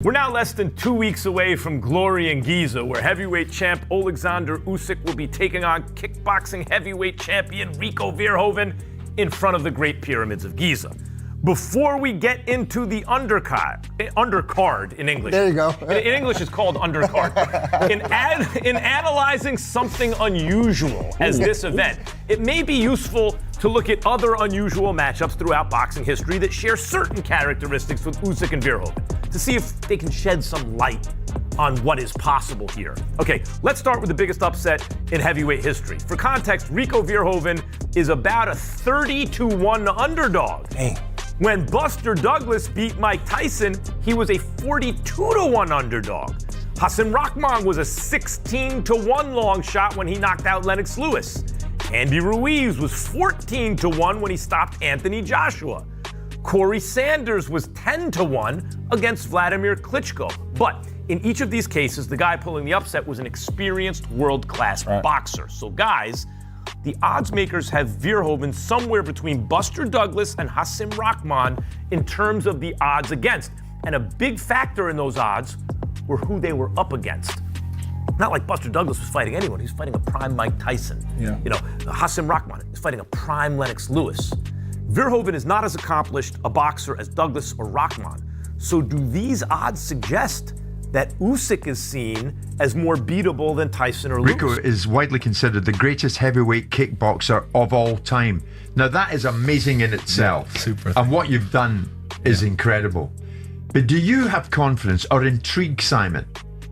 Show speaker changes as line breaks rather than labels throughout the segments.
We're now less than 2 weeks away from Glory in Giza, where heavyweight champ Oleksandr Usyk will be taking on kickboxing heavyweight champion Rico Verhoeven in front of the Great Pyramids of Giza. Before we get into the undercard in English.
There you go.
In English, it's called undercard. In analyzing something unusual as this event, it may be useful to look at other unusual matchups throughout boxing history that share certain characteristics with Usyk and Verhoeven, to see if they can shed some light on what is possible here. Okay, let's start with the biggest upset in heavyweight history. For context, Rico Verhoeven is about a 30-1 underdog.
Dang.
When Buster Douglas beat Mike Tyson, he was a 42-1 underdog. Hasim Rahman was a 16-1 long shot when he knocked out Lennox Lewis. Andy Ruiz was 14-1 when he stopped Anthony Joshua. Corey Sanders was 10-1 against Vladimir Klitschko. But in each of these cases, the guy pulling the upset was an experienced world-class boxer. So guys, the odds makers have Verhoeven somewhere between Buster Douglas and Hasim Rahman in terms of the odds against. And a big factor in those odds were who they were up against. Not like Buster Douglas was fighting anyone. He was fighting a prime Mike Tyson. Yeah. You know, Hasim Rahman is fighting a prime Lennox Lewis. Verhoeven is not as accomplished a boxer as Douglas or Rahman. So do these odds suggest that Usyk is seen as more beatable than Tyson or Lewis?
Rico is widely considered the greatest heavyweight kickboxer of all time. Now that is amazing in itself.
Yeah, super.
And what you've done is incredible. But do you have confidence or intrigue, Simon,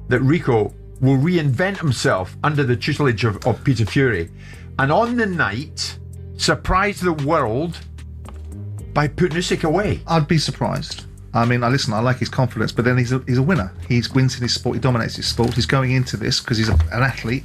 that Rico will reinvent himself under the tutelage of Peter Fury and on the night surprise the world by putting Usyk away?
I'd be surprised. I mean, listen, I like his confidence, but then he's a winner. He wins in his sport. He dominates his sport. He's going into this because he's an athlete.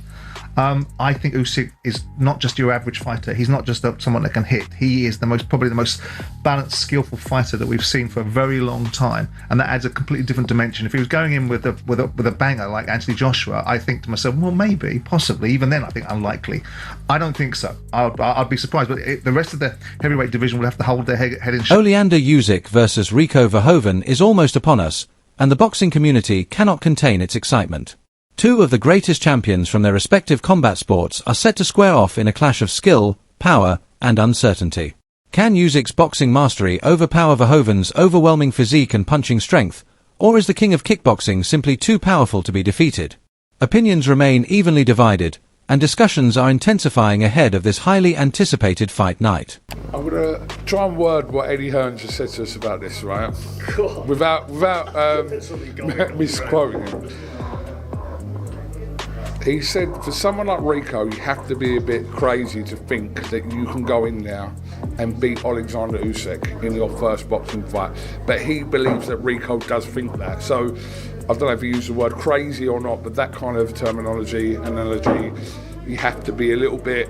I think Usyk is not just your average fighter. He's not just someone that can hit. He is probably the most balanced, skillful fighter that we've seen for a very long time, and that adds a completely different dimension. If he was going in with a banger like Anthony Joshua, I think to myself, well, maybe, possibly. Even then, I think unlikely. I don't think so. I'd be surprised. But the rest of the heavyweight division will have to hold their head in shoulders.
Oleksandr Usyk versus Rico Verhoeven is almost upon us, and the boxing community cannot contain its excitement. Two of the greatest champions from their respective combat sports are set to square off in a clash of skill, power, and uncertainty. Can Usyk's boxing mastery overpower Verhoeven's overwhelming physique and punching strength, or is the king of kickboxing simply too powerful to be defeated? Opinions remain evenly divided, and discussions are intensifying ahead of this highly anticipated fight night.
I'm going to try and word what Eddie Hearn just said to us about this, right? Cool. Without misquoting him. He said, for someone like Rico, you have to be a bit crazy to think that you can go in there and beat Oleksandr Usyk in your first boxing fight. But he believes that Rico does think that. So, I don't know if he used the word crazy or not, but that kind of analogy, you have to be a little bit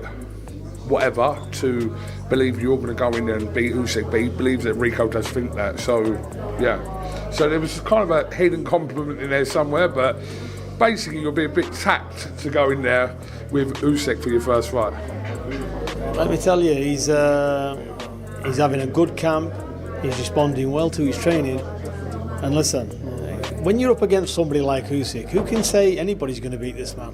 whatever to believe you're going to go in there and beat Usyk. But he believes that Rico does think that. So, yeah. So there was kind of a hidden compliment in there somewhere, but basically, you'll be a bit tapped to go in there with Usyk for your first fight.
Let me tell you, he's having a good camp. He's responding well to his training. And listen, when you're up against somebody like Usyk, who can say anybody's going to beat this man?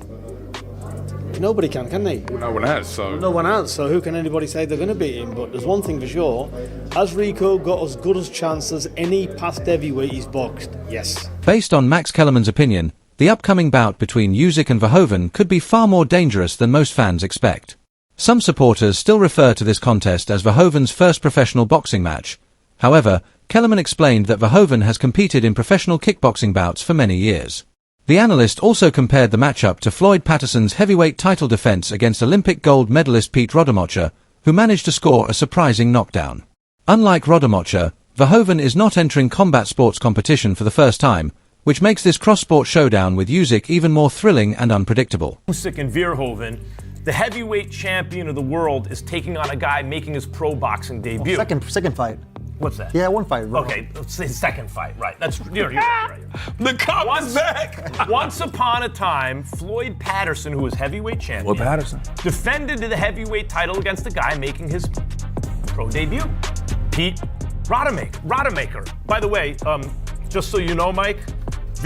Nobody can they?
Well, no one has, so.
No one has, so who can anybody say they're going to beat him? But there's one thing for sure, has Rico got as good a chance as any past heavyweight he's boxed? Yes.
Based on Max Kellerman's opinion, the upcoming bout between Usyk and Verhoeven could be far more dangerous than most fans expect. Some supporters still refer to this contest as Verhoeven's first professional boxing match. However, Kellerman explained that Verhoeven has competed in professional kickboxing bouts for many years. The analyst also compared the matchup to Floyd Patterson's heavyweight title defense against Olympic gold medalist Pete Rodemocha, who managed to score a surprising knockdown. Unlike Rodemocha, Verhoeven is not entering combat sports competition for the first time, which makes this cross-sport showdown with Usyk even more thrilling and unpredictable.
Usyk and Verhoeven, the heavyweight champion of the world, is taking on a guy making his pro boxing debut.
Second fight.
What's that?
Yeah, one fight. Bro.
Okay, it's his second fight, right. That's you're right.
The cop is back!
Once upon a time, Floyd Patterson, who was heavyweight champion, defended the heavyweight title against a guy making his pro debut, Pete Rodemaker. By the way, just so you know, Mike,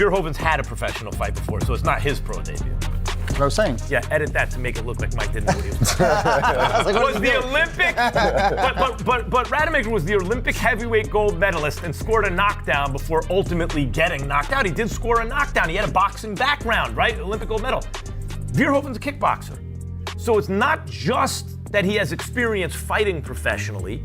Verhoeven's had a professional fight before, so it's not his pro debut.
That's what I was saying.
Yeah, edit that to make it look like Mike didn't know what he was doing.
I was like, what
Was
is he
the
doing?
Olympic, but Rademacher was the Olympic heavyweight gold medalist and scored a knockdown before ultimately getting knocked out. He did score a knockdown. He had a boxing background, right? Olympic gold medal. Verhoeven's a kickboxer. So it's not just that he has experience fighting professionally,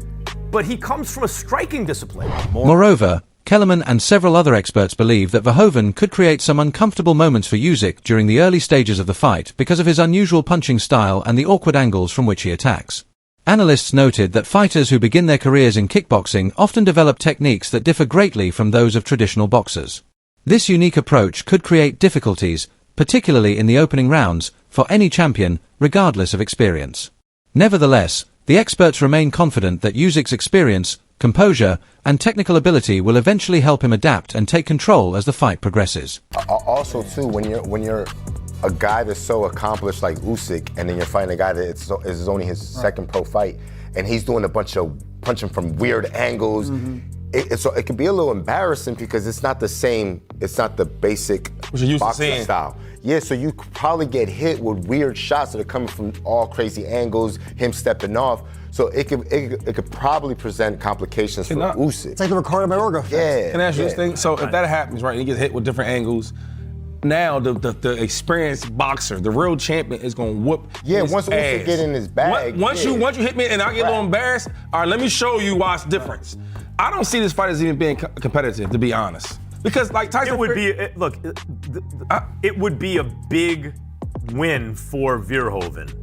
but he comes from a striking discipline.
Moreover, Kellerman and several other experts believe that Verhoeven could create some uncomfortable moments for Usyk during the early stages of the fight because of his unusual punching style and the awkward angles from which he attacks. Analysts noted that fighters who begin their careers in kickboxing often develop techniques that differ greatly from those of traditional boxers. This unique approach could create difficulties, particularly in the opening rounds, for any champion, regardless of experience. Nevertheless, the experts remain confident that Usyk's experience, composure, and technical ability will eventually help him adapt and take control as the fight progresses.
Also, too, when you're a guy that's so accomplished like Usyk, and then you're fighting a guy that is only his second pro fight, and he's doing a bunch of punching from weird angles. It can be a little embarrassing because it's not the same. It's not the basic boxing style. Yeah, so you could probably get hit with weird shots that are coming from all crazy angles. Him stepping off. So it could probably present complications for Usyk.
It's like the Ricardo Mayorga effect.
Yeah.
Can I ask you this thing? So if that happens, right, and he gets hit with different angles, now the experienced boxer, the real champion, is gonna whoop his
once Usyk
ass.
get in his bag.
Once you hit me and I get a little embarrassed, all right, let me show you why it's different. I don't see this fight as even being competitive, to be honest. Because like Tyson,
It would be it would be a big win for Verhoeven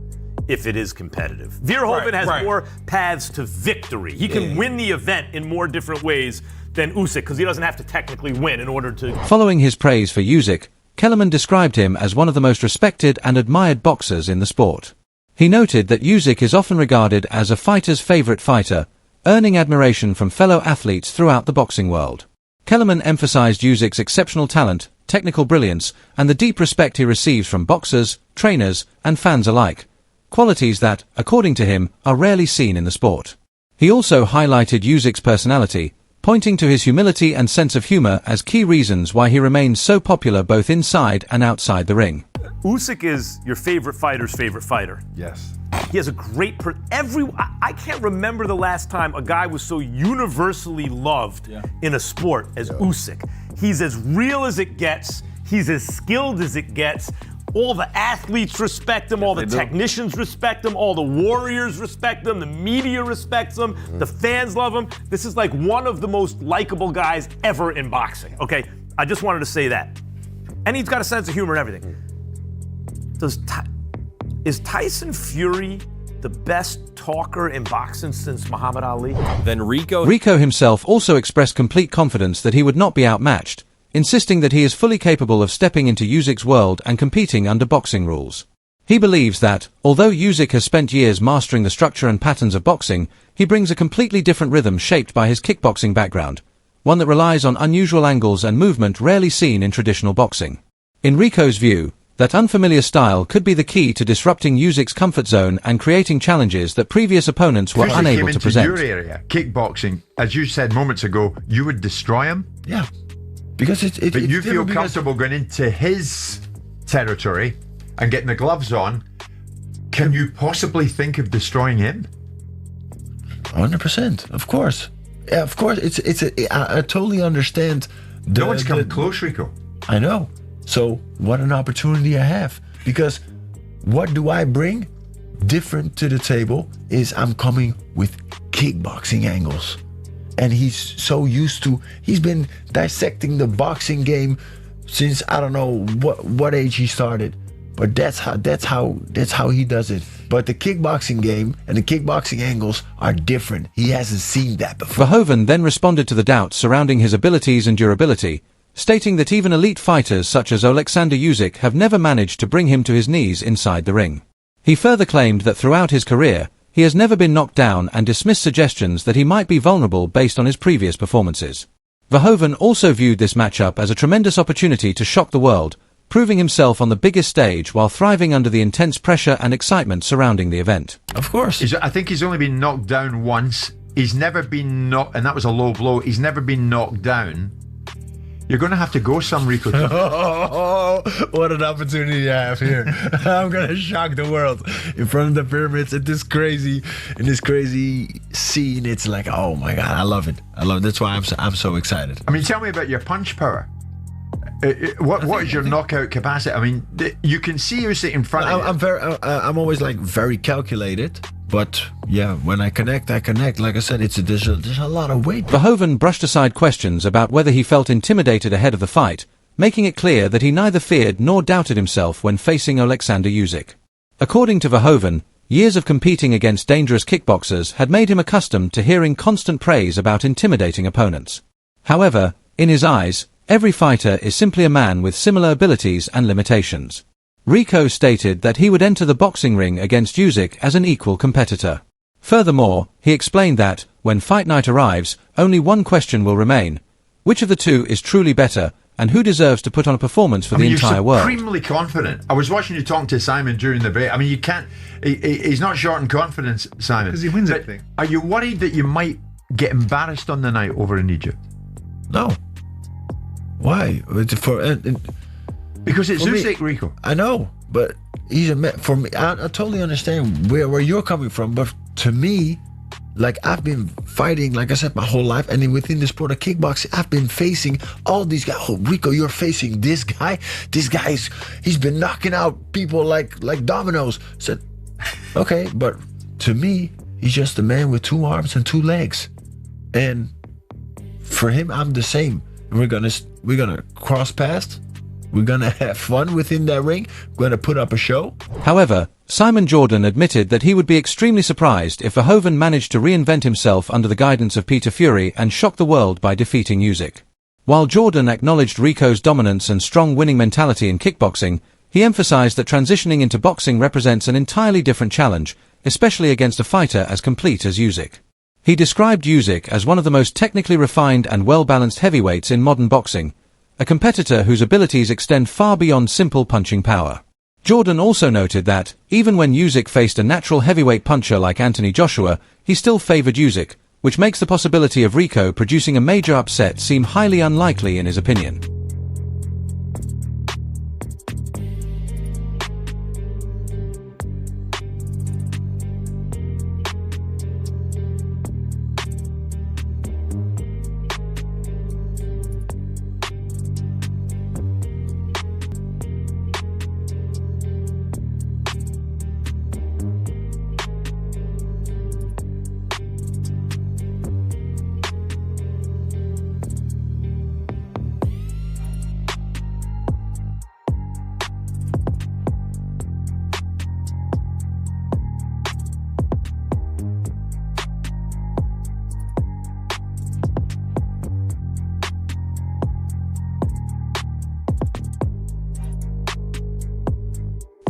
if it is competitive. Verhoeven has more paths to victory. He can win the event in more different ways than Usyk because he doesn't have to technically win in order to.
Following his praise for Usyk, Kellerman described him as one of the most respected and admired boxers in the sport. He noted that Usyk is often regarded as a fighter's favorite fighter, earning admiration from fellow athletes throughout the boxing world. Kellerman emphasized Usyk's exceptional talent, technical brilliance, and the deep respect he receives from boxers, trainers, and fans alike, qualities that, according to him, are rarely seen in the sport. He also highlighted Usyk's personality, pointing to his humility and sense of humor as key reasons why he remains so popular both inside and outside the ring.
Usyk is your favorite fighter's favorite fighter.
yes.
He has a great I can't remember the last time a guy was so universally loved in a sport as Usyk. He's as real as it gets. He's as skilled as it gets. All the athletes respect him. All the technicians respect him. All the warriors respect him. The media respects him. The fans love him. This is like one of the most likable guys ever in boxing. Okay, I just wanted to say that. And he's got a sense of humor and everything. Is Tyson Fury the best talker in boxing since Muhammad Ali?
Then Rico
himself also expressed complete confidence that he would not be outmatched, insisting that he is fully capable of stepping into Usyk's world and competing under boxing rules. He believes that, although Usyk has spent years mastering the structure and patterns of boxing, he brings a completely different rhythm shaped by his kickboxing background, one that relies on unusual angles and movement rarely seen in traditional boxing. In Rico's view, that unfamiliar style could be the key to disrupting Usyk's comfort zone and creating challenges that previous opponents were unable to present.
Your area, kickboxing, as you said moments ago, you would destroy him.
Yeah, because
but you feel comfortable going into his territory and getting the gloves on. Can you possibly think of destroying him?
100%, of course. Yeah, of course. I totally understand.
No one's come close, Rico.
I know. So what an opportunity I have, because what do I bring different to the table is I'm coming with kickboxing angles, and he's so used to, he's been dissecting the boxing game since I don't know what age he started, but that's how he does it. But the kickboxing game and the kickboxing angles are different. He hasn't seen that before.
Verhoeven then responded to the doubts surrounding his abilities and durability, stating that even elite fighters such as Oleksandr Usyk have never managed to bring him to his knees inside the ring. He further claimed that throughout his career, he has never been knocked down and dismissed suggestions that he might be vulnerable based on his previous performances. Verhoeven also viewed this matchup as a tremendous opportunity to shock the world, proving himself on the biggest stage while thriving under the intense pressure and excitement surrounding the event.
Of course.
I think he's only been knocked down once. He's never been knocked, and that was a low blow. He's never been knocked down. You're going to have to go some, Rico.
Oh, what an opportunity I have here. I'm going to shock the world in front of the pyramids in this crazy scene. It's like, oh my God, I love it. That's why I'm so excited.
I mean, tell me about your punch power. What is your knockout capacity? I mean, you can see Usyk in front of you.
I'm always like very calculated. But yeah, when I connect. Like I said, there's a lot of weight.
Verhoeven brushed aside questions about whether he felt intimidated ahead of the fight, making it clear that he neither feared nor doubted himself when facing Oleksandr Usyk. According to Verhoeven, years of competing against dangerous kickboxers had made him accustomed to hearing constant praise about intimidating opponents. However, in his eyes, every fighter is simply a man with similar abilities and limitations. Rico stated that he would enter the boxing ring against Usyk as an equal competitor. Furthermore, he explained that, when fight night arrives, only one question will remain: which of the two is truly better, and who deserves to put on a performance for the entire world?
You're supremely confident. I was watching you talking to Simon during the break. I mean, you can't... He's not short in confidence, Simon.
Because he wins everything.
Are you worried that you might get embarrassed on the night over in Egypt?
No. Why?
Because it's Usyk, Rico.
I know, but he's a man. For me, I totally understand where you're coming from, but to me, like, I've been fighting, like I said, my whole life, and then within the sport of kickboxing, I've been facing all these guys. Oh, Rico, you're facing this guy. This guy's, he's been knocking out people like dominoes. Said, okay, but to me, he's just a man with 2 arms and 2 legs, and for him, I'm the same. We're gonna cross paths. We're gonna have fun within that ring. We're gonna put up a show.
However, Simon Jordan admitted that he would be extremely surprised if Verhoeven managed to reinvent himself under the guidance of Peter Fury and shock the world by defeating Usyk. While Jordan acknowledged Rico's dominance and strong winning mentality in kickboxing, he emphasized that transitioning into boxing represents an entirely different challenge, especially against a fighter as complete as Usyk. He described Usyk as one of the most technically refined and well-balanced heavyweights in modern boxing, a competitor whose abilities extend far beyond simple punching power. Jordan also noted that, even when Usyk faced a natural heavyweight puncher like Anthony Joshua, he still favored Usyk, which makes the possibility of Rico producing a major upset seem highly unlikely in his opinion.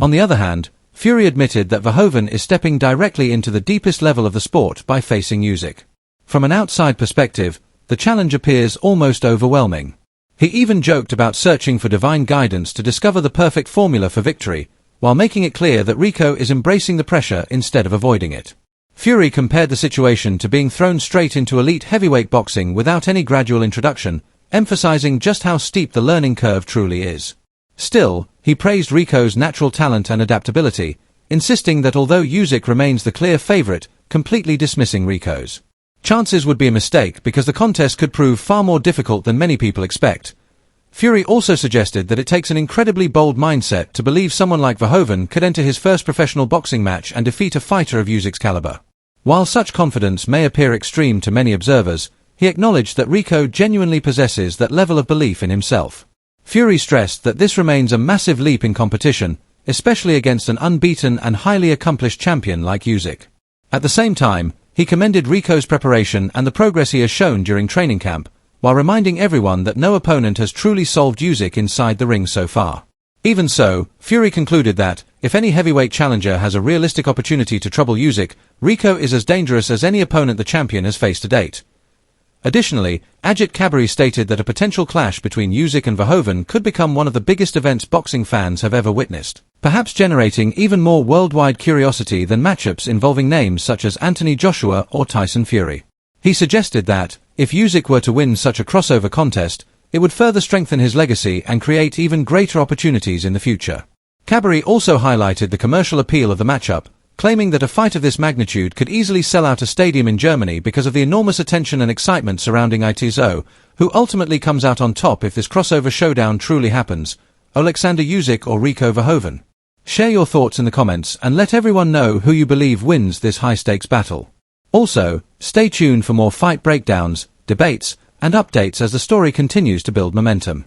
On the other hand, Fury admitted that Verhoeven is stepping directly into the deepest level of the sport by facing Usyk. From an outside perspective, the challenge appears almost overwhelming. He even joked about searching for divine guidance to discover the perfect formula for victory, while making it clear that Rico is embracing the pressure instead of avoiding it. Fury compared the situation to being thrown straight into elite heavyweight boxing without any gradual introduction, emphasizing just how steep the learning curve truly is. Still, he praised Rico's natural talent and adaptability, insisting that although Usyk remains the clear favorite, completely dismissing Rico's chances would be a mistake because the contest could prove far more difficult than many people expect. Fury also suggested that it takes an incredibly bold mindset to believe someone like Verhoeven could enter his first professional boxing match and defeat a fighter of Usyk's caliber. While such confidence may appear extreme to many observers, he acknowledged that Rico genuinely possesses that level of belief in himself. Fury stressed that this remains a massive leap in competition, especially against an unbeaten and highly accomplished champion like Usyk. At the same time, he commended Rico's preparation and the progress he has shown during training camp, while reminding everyone that no opponent has truly solved Usyk inside the ring so far. Even so, Fury concluded that, if any heavyweight challenger has a realistic opportunity to trouble Usyk, Rico is as dangerous as any opponent the champion has faced to date. Additionally, Ajit Kabari stated that a potential clash between Usyk and Verhoeven could become one of the biggest events boxing fans have ever witnessed, perhaps generating even more worldwide curiosity than matchups involving names such as Anthony Joshua or Tyson Fury. He suggested that, if Usyk were to win such a crossover contest, It would further strengthen his legacy and create even greater opportunities in the future. Kabary also highlighted the commercial appeal of the matchup, claiming that a fight of this magnitude could easily sell out a stadium in Germany because of the enormous attention and excitement surrounding ITZO, who ultimately comes out on top if this crossover showdown truly happens, Oleksandr Usyk or Rico Verhoeven. Share your thoughts in the comments and let everyone know who you believe wins this high-stakes battle. Also, stay tuned for more fight breakdowns, debates, and updates as the story continues to build momentum.